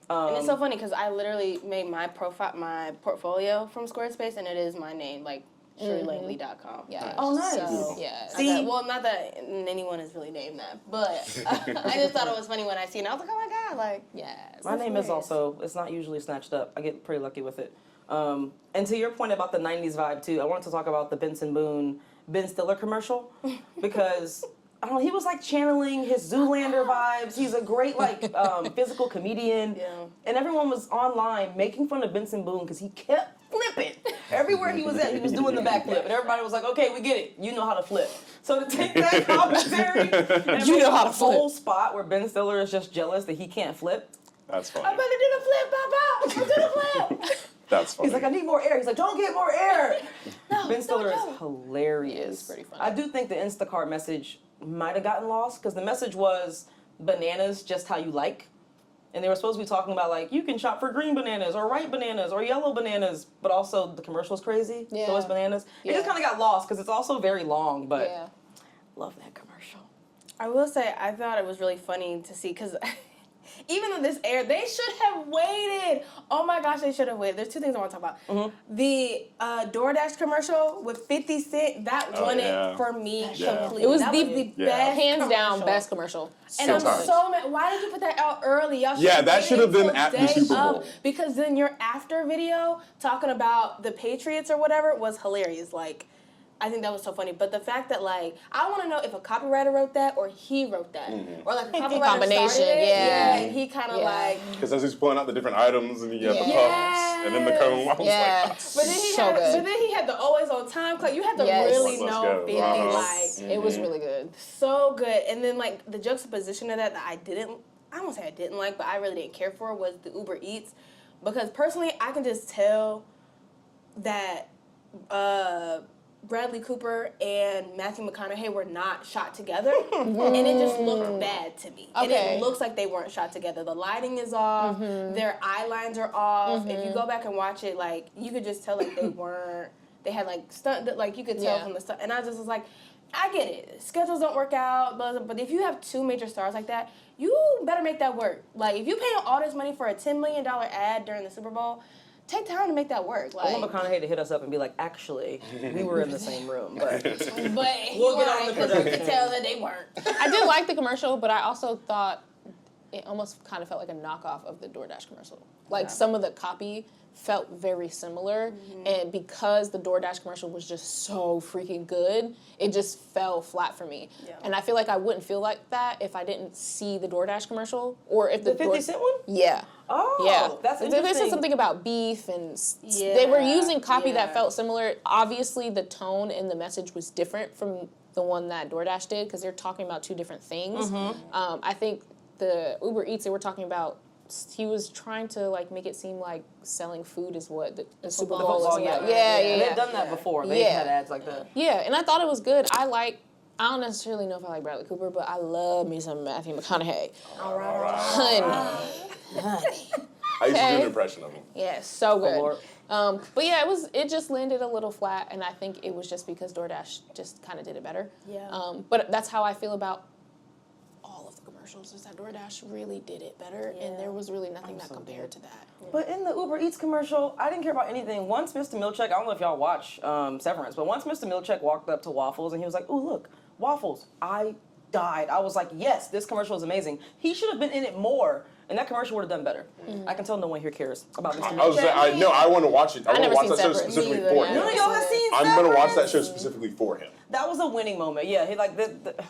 And it's so funny because I literally made my portfolio from Squarespace, and it is my name, like ShirleyLangley.com. Yeah. Oh, nice. So, Yeah. See? well, not that anyone is really named that, but I just thought it was funny when I seen it. I was like, oh my god, like. Yes. My name is hilarious. also, it's not usually snatched up. I get pretty lucky with it. And to your point about the 90s vibe too, I wanted to talk about the Benson Boone, Ben Stiller commercial because I don't know, he was like channeling his Zoolander vibes. He's a great like physical comedian. Yeah. And everyone was online making fun of Benson Boone because he kept flipping. Everywhere he was at, he was doing the backflip. And everybody was like, okay, we get it. You know how to flip. So to take that commentary and You make know how a to flip. whole spot where Ben Stiller is just jealous that he can't flip. That's I funny. better do the flip, Papa! Do the flip! That's funny. He's like, I need more air. He's like, don't get more air. No, Ben Stiller don't. is hilarious. Yeah, he's pretty funny. I do think the Instacart message might have gotten lost because the message was bananas just how you like. And they were supposed to be talking about like, you can shop for green bananas or white bananas or yellow bananas, but also the commercial's crazy. Yeah. So it's bananas. It just Yeah. kind of got lost because it's also very long, but Yeah. love that commercial. I will say, I thought it was really funny to see because even though this aired, they should have waited. Oh my gosh, they should have waited. There's two things I want to talk about. The DoorDash commercial with 50 Cent, that won it for me completely. It was that the was the best hands down commercial. best commercial. And I'm Sometimes. so mad. Why did you put that out early? Y'all Yeah, that should have been waited at till the day Super Bowl. of, because then your after video talking about the Patriots or whatever was hilarious. Like, I think that was so funny. But the fact that, like, I want to know if a copywriter wrote that or he wrote that. Or, like, a copywriter Combination, started it. yeah. And he kind of, Yeah. like... Because as he's pulling out the different items and you have the Yes. puffs and then the cone, I was Yeah. like, But then he had the always on time clock. You had to Yes. really Let's know go. 50, like... It was really good. So good. And then, like, the juxtaposition of that I won't say I didn't like, but I really didn't care for was the Uber Eats. Because personally, I can just tell that Bradley Cooper and Matthew McConaughey were not shot together. And it just looked bad to me. And Okay. it looks like they weren't shot together. The lighting is off. Their eye lines are off. If you go back and watch it, like, you could just tell, like, they had, like, stunt, like, you could tell from the stunt. And I just was like, I get it. Schedules don't work out, but if you have two major stars like that, you better make that work. Like, if you're paying all this money for a $10 million ad during the Super Bowl, take time to make that work. I Like, want McConaughey to hit us up and be like, actually, we were in the same room, but but We'll get on the because you production. could tell that they weren't. I did like the commercial, but I also thought it almost kind of felt like a knockoff of the DoorDash commercial. Like some of the copy felt very similar, and because the DoorDash commercial was just so freaking good, it just fell flat for me. Yeah. And I feel like I wouldn't feel like that if I didn't see the DoorDash commercial, or if the 50 Cent one? Yeah. Oh, Yeah, that's They interesting. said something about beef, and they were using copy Yeah. that felt similar. Obviously, the tone and the message was different from the one that DoorDash did because they're talking about two different things. I think the Uber Eats, they were talking about. He was trying to like make it seem like selling food is what the Super Bowl is. Football, About. yeah. Yeah. They've done that before. They've Yeah. had ads like that. Yeah, and I thought it was good. I don't necessarily know if I like Bradley Cooper, but I love me some Matthew McConaughey. All right. Honey. I used to do Okay. an impression of him. Yeah, so good. Lord. But yeah, it just landed a little flat, and I think it was just because DoorDash just kind of did it better. Yeah. But that's how I feel about all of the commercials, is that DoorDash really did it better, and there was really nothing that compared to that. But in the Uber Eats commercial, I didn't care about anything. Once Mr. Milchick, I don't know if y'all watch Severance, but once Mr. Milchick walked up to Waffles and he was like, "Ooh, look, Waffles," I died. I was like, yes, this commercial is amazing. He should have been in it more, and that commercial would have done better. I can tell no one here cares about Mr. Milchick. I was saying, I want to watch it. I want to never watch seen that show Severance. specifically Me either, for yeah. him. None of y'all have seen I'm going to watch that Severance? show specifically for him. That was a winning moment. Yeah, he like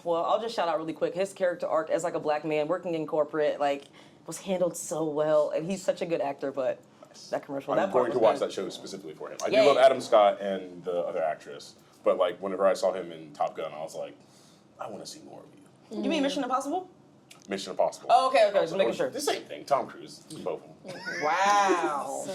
well, I'll just shout out really quick. His character arc as like a black man working in corporate like was handled so well, and he's such a good actor. But that commercial, I'm that part going to was watch good. that show specifically for him. I Yeah. do love Adam Scott and the other actress, but like whenever I saw him in Top Gun, I was like, I want to see more of you. You mean Mission Impossible? Mission Impossible. Oh, okay, just making sure. The same thing. Tom Cruise, both of them. Wow.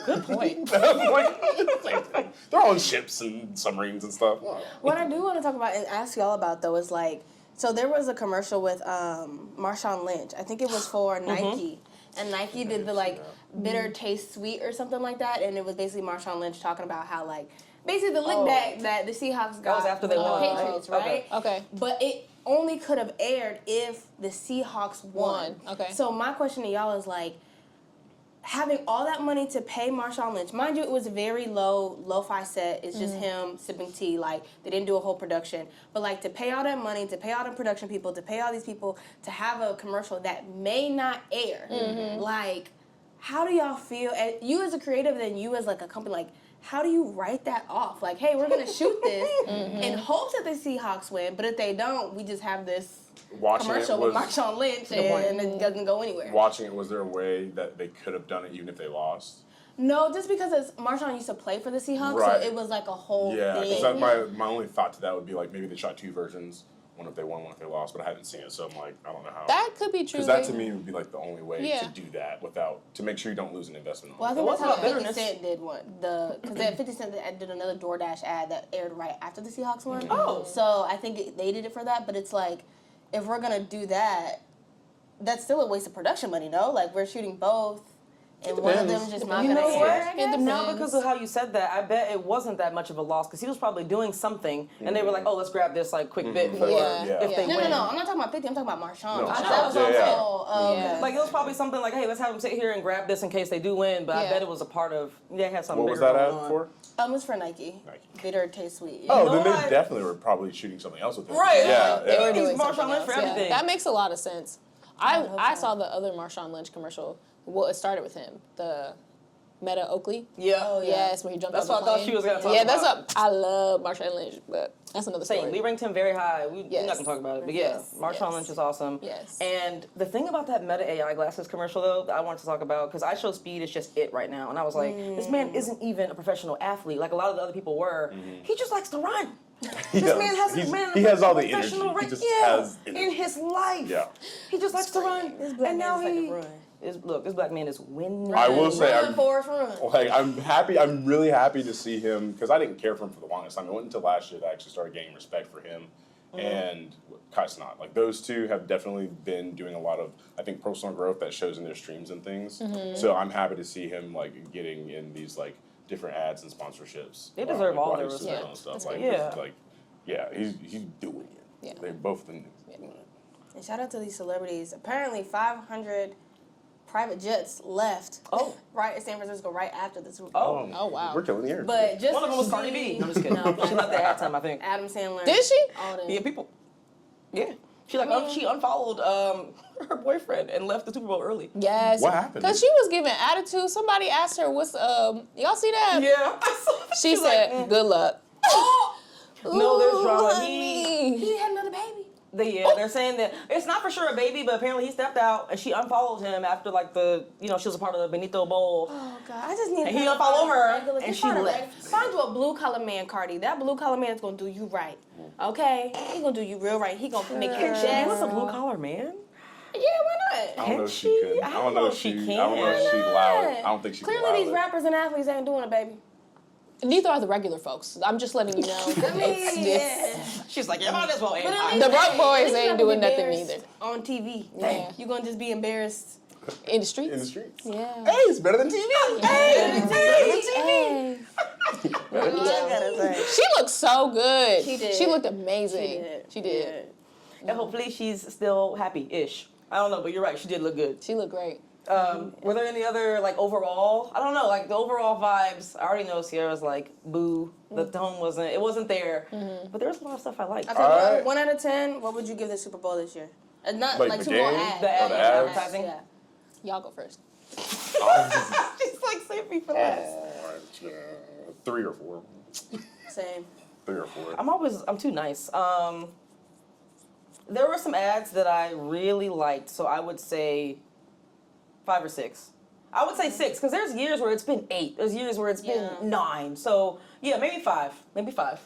Good point. Same thing. They're all on ships and submarines and stuff. What I do want to talk about and ask y'all about though is like, so there was a commercial with Marshawn Lynch. I think it was for Nike. And Nike did the like bitter taste sweet or something like that. And it was basically Marshawn Lynch talking about how like, basically the lick back that the Seahawks got was after they from the won, right? Patriots, Okay. right? Okay. But it only could have aired if the Seahawks won. Okay. So my question to y'all is like, having all that money to pay Marshawn Lynch, mind you, it was a very lo-fi set. It's just him sipping tea. Like, they didn't do a whole production. But, like, to pay all that money, to pay all the production people, to pay all these people, to have a commercial that may not air, like, how do y'all feel? And you as a creative, then you as, like, a company, like, how do you write that off? Like, hey, we're going to shoot this in hopes that the Seahawks win, but if they don't, we just have this Watching commercial it with was Marshawn Lynch and it doesn't go anywhere. watching it. Was there a way that they could have done it even if they lost? No, just because Marshawn used to play for the Seahawks, Right. so it was like a whole Yeah, thing. because my only thought to that would be like maybe they shot two versions, one if they won, one if they lost, but I haven't seen it, so I'm like, I don't know how. That could be true. Because that to me would be like the only way Yeah. to do that to make sure you don't lose an investment. Well, I think What's that's how about 50 bitterness? Cent did one. Because that 50 Cent did another DoorDash ad that aired right after the Seahawks won. Oh. So I think they did it for that, but it's like, if we're going to do that, that's still a waste of production money, no? Like, we're shooting both, and one of them just not You gonna know air. what? I guess. Now because of how you said that, I bet it wasn't that much of a loss because he was probably doing something, and they were like, "Oh, let's grab this like quick bit for Yeah. if they No, win." I'm not talking about 50. I'm talking about Marshawn. No, Marshawn. Marshawn. That was Yeah. okay. Like it was probably something like, "Hey, let's have them sit here and grab this in case they do win." But I Yeah. bet it was a part of they had something What was bigger that going ad on. for? It's for Nike. Nike. Bitter tastes sweet. Oh, know then they what? definitely were probably shooting something else with it. Right. Yeah. They were yeah. doing He's Marshawn something Lynch for else. Yeah. everything. That makes a lot of sense. hope I so. saw the other Marshawn Lynch commercial. Well, it started with him. The Meta Oakley. Yeah. Oh, yeah. Yes, when he jumped That's off what the I plane. thought she was gonna talk Yeah, about. that's I love Marshawn Lynch, but that's another Same. story. We ranked him very high. We're Yes. not gonna talk about it, but yeah, Yes. Marshawn Yes. Lynch is awesome. Yes. And the thing about that Meta AI glasses commercial though, that I wanted to talk about because I Show Speed is just it right now, and I was like, this man isn't even a professional athlete like a lot of the other people were. He just likes to run. He This does. man has He has all the energy. professional He run- just yeah, has energy. in his life. Yeah. He just likes to run. This black and man now is like he a run. look, this black man is winning. I will say, Run, Forrest, run. like, I'm happy. I'm really happy to see him because I didn't care for him for the longest time. It wasn't until last year that I actually started gaining respect for him and Kai Cenat. Like those two have definitely been doing a lot of, I think, personal growth that shows in their streams and things. So I'm happy to see him like getting in these like different ads and sponsorships. They deserve like, all while their he's still respect. doing stuff. That's Like, good. it's like, yeah, he's doing it. Yeah. They both been doing it. And shout out to these celebrities. Apparently, 500 private jets left. Oh. Right in San Francisco, right after the Super Bowl. Oh. Oh, wow. We're killing here. But just One of them was to Cardi see- B. I'm just kidding. No, She left at halftime, I think. Adam Sandler. Did she? All them. Yeah, people. Yeah. She like she unfollowed her boyfriend and left the Super Bowl early. Yes. What happened? Because she was giving attitude. Somebody asked her, "What's y'all see that?" Yeah. I saw that. She She's said, like, "Good luck." No, there's drama. Honey. He had another baby. they're saying that it's not for sure a baby, but apparently he stepped out and she unfollowed him after like she was a part of the Benito Bowl. Oh God, I just need. And he unfollowed her, and Just she find a left. reg- Find you a blue collar man, Cardi. That blue collar man is gonna do you right. Okay, he gonna do you real right. He gonna make your She was chest. a blue collar man. Yeah, why I not? don't know if she Can could. she? I don't know if she. can. I don't know if she allowed it. I don't think she Clearly, allowed these it. rappers and athletes ain't doing it, baby. Neither are the regular folks. I'm just letting you know. It's- She's like, yeah, might as well. But at ain't I? least- The broke at boys least you ain't have to doing be nothing embarrassed either. on TV. Yeah. You gonna just be embarrassed. In the streets. In the streets. Yeah. Hey, it's better than TV. Hey. Better than TV. She looked so good. She did. She looked amazing. She did. And hopefully she's still happy-ish. I don't know, but you're right. She did look good. She looked great. Were there any other like overall? I don't know, like the overall vibes. I already know Sierra's like boo. The tone wasn't there, but there was a lot of stuff I liked. Okay, Alright. 1 out of 10. What would you give the Super Bowl this year? Not Like like the Super Bowl game? ads. The Oh, the ads. ads? Advertising? Yeah. Y'all go first. She's like, save me for last. 3 or 4. Same. 3 or 4. I'm too nice. There were some ads that I really liked, so I would say 5 or 6. I would say 6 because there's years where it's been 8. There's years where it's been 9. So yeah, maybe 5. Maybe 5.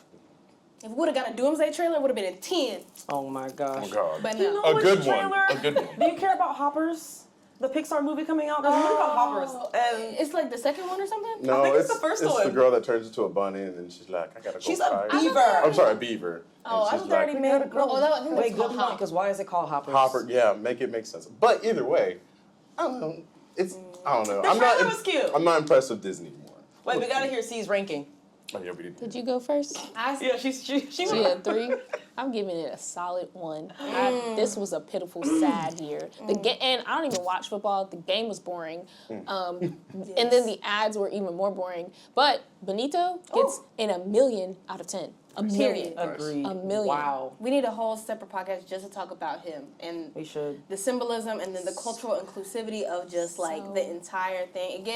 If we would have got a Doomsday trailer, it would have been a 10. Oh my gosh. Oh God. But You no. know A which good trailer? one. A good one. Do you care about Hoppers? The Pixar movie coming out? There's a movie called Hoppers. And It's like the second one or something? No, think it's the first it's the one. girl that turns into a bunny and then she's like, I gotta go she's cry. a beaver. I'm sorry, a beaver. Oh, I And was she's like, already "We made. gotta go." Oh, that, I think Wait, that's good called point, Hop. because why is it called Hoppers? Hopper, yeah, make it make sense. But either way, I don't know. I don't know. The trailer was cute. I'm not impressed with Disney anymore. Wait, we gotta hear C's ranking. Oh, yeah, we did. Did you go first? Yeah, she She had 3. I'm giving it a solid 1. This was a pitiful, sad year. And I don't even watch football. The game was boring. And then the ads were even more boring. But Benito gets in 1,000,000 out of 10. A million. Agreed. 1,000,000. Wow. We need a whole separate podcast just to talk about him and We should. the symbolism and then the cultural inclusivity of just like So- the entire thing.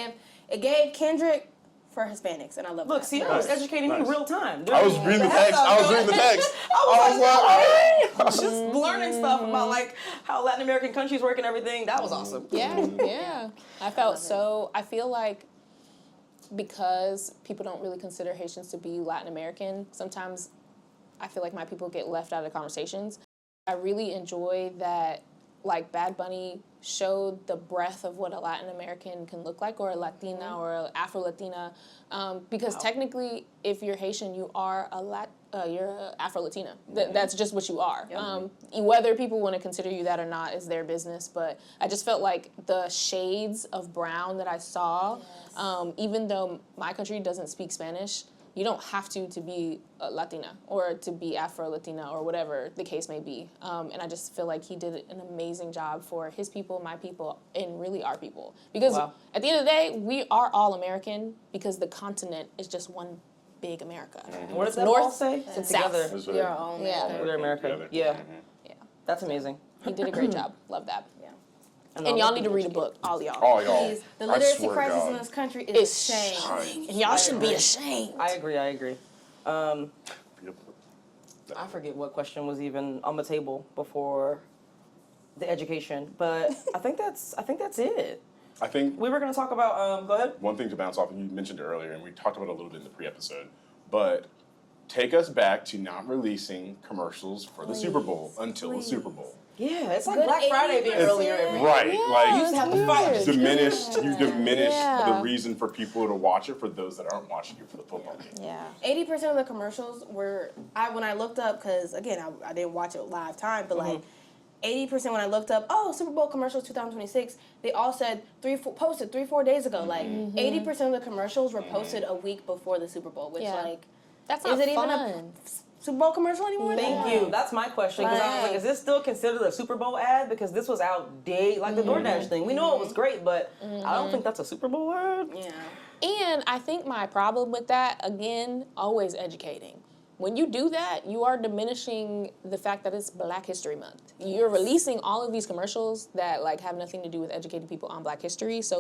It gave Kendrick for Hispanics, and I love Look, that. Sierra was educating me in real time. I was reading the text. I was reading the text. I was just learning stuff about like how Latin American countries work and everything. That was awesome. Yeah, yeah. I feel like because people don't really consider Haitians to be Latin American, sometimes I feel like my people get left out of conversations. I really enjoy that, like, Bad Bunny showed the breadth of what a Latin American can look like, or a Latina or a Afro-Latina, because technically, if you're Haitian, you are you're a Afro-Latina. That's just what you are. Whether people want to consider you that or not is their business, but I just felt like the shades of brown that I saw, even though my country doesn't speak Spanish, you don't have to be a Latina or to be Afro-Latina or whatever the case may be. And I just feel like he did an amazing job for his people, my people, and really our people. Because at the end of the day, we are all American because the continent is just one big America. What does that North all say? and Together. south. You're all We're America. Yeah. Yeah. That's amazing. He did a great job. Love that. And And y'all need to read a book, all y'all. All y'all. Please, the I literacy swear to crisis God. in this country It's is insane. And y'all should be ashamed. I agree. I forget what question was even on the table before the education, but I think that's it. I think We were gonna talk about. Go ahead. one thing to bounce off, and you mentioned it earlier, and we talked about it a little bit in the pre-episode, but take us back to not releasing commercials for the Super Bowl until the Super Bowl. Yeah, it's like Good Black Friday being 80%. earlier every year. Right, Yeah, You used to have to fight. it's you diminish Yeah. the reason for people to watch it for those that aren't watching it for the football game. Yeah. 80% of the commercials were, when I looked up, because again, I didn't watch it live time, but like 80% when I looked up, Super Bowl commercials 2026, they all said posted 3-4 days ago. Like 80% of the commercials were posted a week before the Super Bowl, which like, That's is not it even fun. a Super Bowl commercial anymore? Thank you. That's my question. Because I was like, is this still considered a Super Bowl ad? Because this was outdated, like the DoorDash thing. We know it was great, but I don't think that's a Super Bowl ad. Yeah. And I think my problem with that, again, always educating. When you do that, you are diminishing the fact that it's Black History Month. You're releasing all of these commercials that like have nothing to do with educating people on Black history. So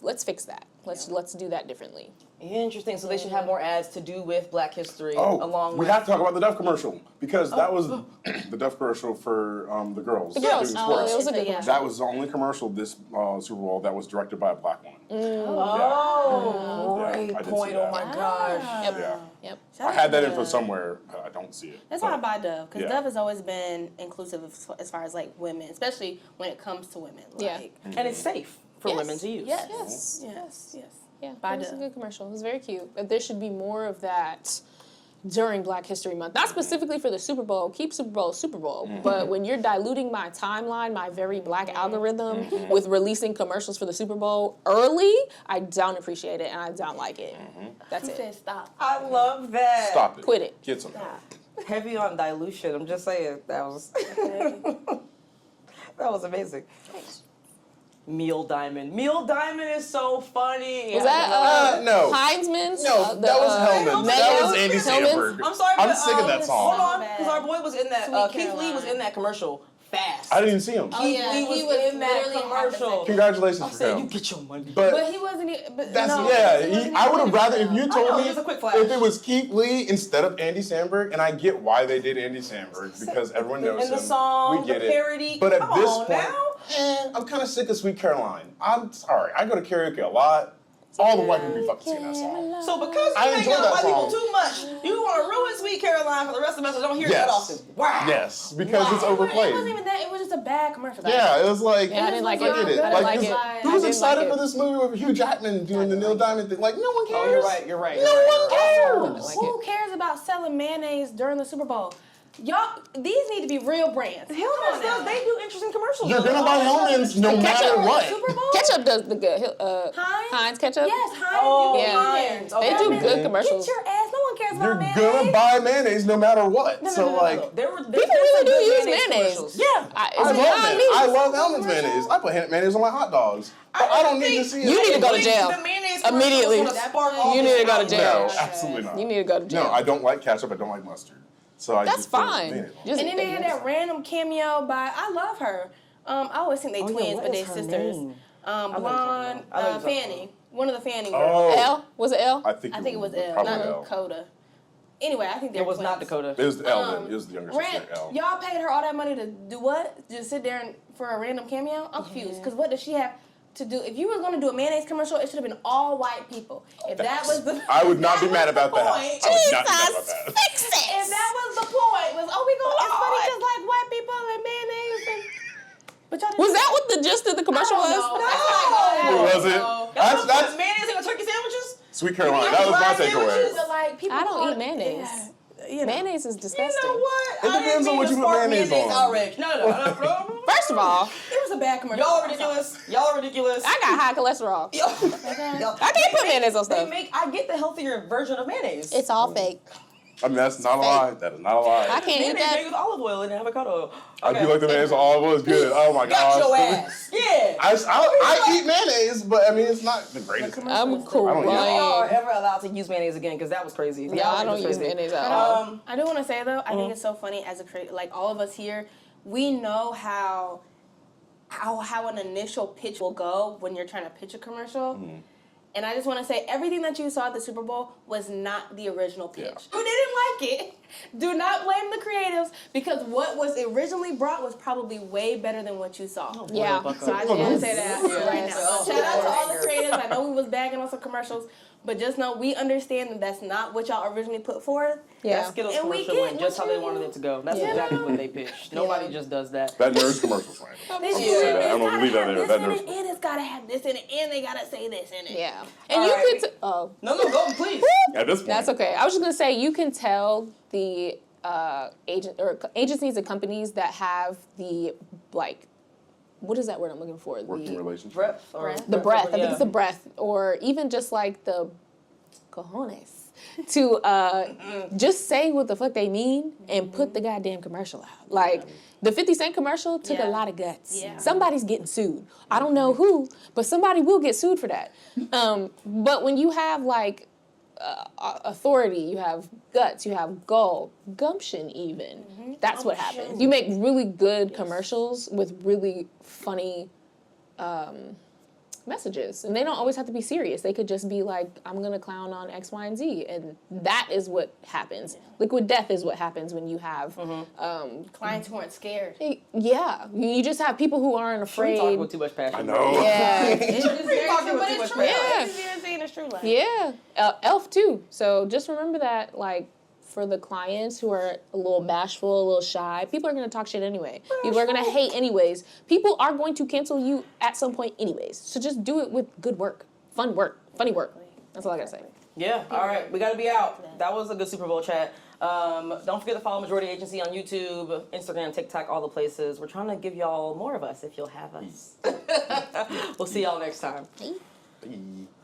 let's fix that. Let's do that differently. Interesting. So they should have more ads to do with Black history along we with. have to talk about the Duff commercial because that was the Duff commercial for the girls. The girls. doing Oh, sports. it was a good Yeah. one. That was the only commercial this Super Bowl that was directed by a Black woman. Oh, Yeah, great I did see point. Oh that. my gosh. Yeah. Yep. I had that info somewhere. I don't see it. That's why I buy Dove, because Yeah. Dove has always been inclusive as far as like women, especially when it comes to women. Yeah. Like, And it's safe for Yes. women to use. yes, Yes. yes, yes. Yeah, By it was a Dove. good commercial. It was very cute. But there should be more of that during Black History Month. Not specifically for the Super Bowl. Keep Super Bowl Super Bowl. But when you're diluting my timeline, my very Black algorithm, with releasing commercials for the Super Bowl early, I don't appreciate it and I don't like it. That's She it. said stop. I love that. Stop it. Quit it. Get some. Heavy on dilution. I'm just saying that was that was amazing. Meal Diamond. Meal Diamond is so funny. Was that no. Heinzman's? No, that was Hellman's. That was Andy Hellman's? Samberg. I'm sorry, I'm but, sick of that song. Hold on, So because our boy was in that. Sweet Keith Lee was Caroline. in that commercial fast. I didn't even see him. Oh, yeah, Lee was he was in that literally half a commercial. second. Congratulations I for said, him. you get your money. But he wasn't. But That's no, yeah. he wasn't I would even have rather if in you it. told know, me just a quick flash. if it was Keith Lee instead of Andy Samberg, and I get why they did Andy Samberg because everyone knows In the him. song, we get the it. parody. But at Come this on point, now. I'm kind of sick of Sweet Caroline. I'm sorry. I go to karaoke a lot. All the white people be fucking singing that song. So because I you hang enjoy out with that white people song. too much, you want to ruin Sweet Caroline for the rest of us that don't hear Yes. that often. Wow. Yes, because it's It overplayed. wasn't even that. It was just a bad commercial. Yeah, it was like Yeah, I didn't like I it. get it. I didn't Like, like who's- it. who was I didn't excited like for it. this movie with Hugh Jackman doing the Neil Diamond thing? Like, no one cares. Oh, you're right. You're right. No one cares. Like Who cares about selling mayonnaise during the Super Bowl? Y'all, these need to be real brands. Hellman's does. They do interesting commercials. You're though. gonna buy Hellman's no matter what. Super Bowl? Ketchup does the good. Heinz ketchup. Yes, Heinz. Oh, you can Heinz. get in They there. do Okay. good commercials. Get your ass. No one cares You're about mayonnaise. gonna buy mayonnaise no matter what. So like, There were People really do use mayonnaise. commercials. Yeah, I love it. I love Hellman's mayonnaise. I put mayonnaise on my hot dogs. But I don't need to see it. You need to go to think jail. the mayonnaise Immediately. commercials gonna spark all You this need to go to outrage. jail. No, absolutely not. You need to go to jail. No, I don't like ketchup. I don't like mustard. So I That's just put fine. mayonnaise on. Just And then they had that random cameo by, I love her. I always think they twins, what but is they her sisters. name? Blonde, I know you're talking Fanny. One of the Fanny girls. Oh, L. Was it L? I think it was Elle, probably not L. Dakota. Anyway, I think they're It was not twins. Dakota. It was the L. Then. It was the younger sister, Rand, L. y'all paid her all that money to do what? Just sit there for a random cameo? I'm confused. Because what does she have to do? If you were going to do a mayonnaise commercial, it should have been all white people. If that was the I would not be mad about that. I point, would not be mad about that. Fix it. if that was the point, was we going it's funny because like white people and mayonnaise and but y'all didn't Was do that what the the gist of the commercial was? Was it? That's mayonnaise in your turkey sandwiches? Sweet Carolina. That was my takeaway. But like people I don't call eat it- mayonnaise. yeah, you know. Mayonnaise is disgusting. You know what? It depends on what you put mayonnaise on. Outrage. No. First of all, It was a bad commercial. Y'all ridiculous. Y'all ridiculous. I got high cholesterol. I can't put mayonnaise on stuff. I get the healthier version of mayonnaise. It's all fake. I mean, that's not a lie. That is not a lie. I can't eat mayonnaise made that. with olive oil and avocado oil. I do like the mayonnaise. All it was good. Oh my Got gosh. your ass. Yeah. I eat mayonnaise, but I mean, it's not the greatest. I'm I don't Y'all are crying. ever allowed to use mayonnaise again? Because that was crazy. Yeah, I don't use mayonnaise at all. I do want to say though, I think it's so funny as a creator, like all of us here, we know how an initial pitch will go when you're trying to pitch a commercial. And I just want to say everything that you saw at the Super Bowl was not the original pitch. Yeah. Who didn't like it? Do not blame the creatives because what was originally brought was probably way better than what you saw. Yeah. So I just want to say that right now. Oh, Shout out to all the yes. creatives. I know we was bagging on some commercials, but just know we understand that that's not what y'all originally put forth. That Yeah. Skittles And we commercial get went just how what they you- wanted it to go. That's Yeah. exactly what they pitched. Nobody just does that. That nurse commercial, Frank. This I'm is gonna say that. it's I'm gonna gotta leave that have there. this That in nurse. it, and it's gotta have this in it, and they gotta say this in it. Yeah. And All you right. could. Oh. No, go, please. At this point, That's okay. I was just gonna say you can tell the agencies and companies that have the like, what is that word I'm looking for? working relationship. Breath. Or The breath. I think yeah. it's the breath, or even just like the cojones to just say what the fuck they mean and put the goddamn commercial out. Like the 50 Cent commercial took Yeah. a lot of guts. Yeah. Somebody's getting sued. I don't know who, but somebody will get sued for that. But when you have like authority, you have guts, you have gumption even. That's what happens. You make really good commercials with really funny messages. And they don't always have to be serious. They could just be like, I'm going to clown on X, Y, and Z. And that is what happens. Liquid death is what happens when you have, Clients who weren't scared. yeah, you just have people who aren't We talk afraid. with too much passion. I know. Yeah. It's just very talking true, with but too it's much true. Yeah. It's easier to say it's true. Like. Yeah, Elf too. So just remember that, like, for the clients who are a little bashful, a little shy, people are going to talk shit anyway. People are going to hate anyways. People are going to cancel you at some point anyways. So just do it with good work, fun work, funny work. That's all I got to say. Yeah, all right. We got to be out. That was a good Super Bowl chat. Don't forget to follow Majority Agency on YouTube, Instagram, TikTok, all the places. We're trying to give y'all more of us if you'll have us. We'll see y'all next time. Bye.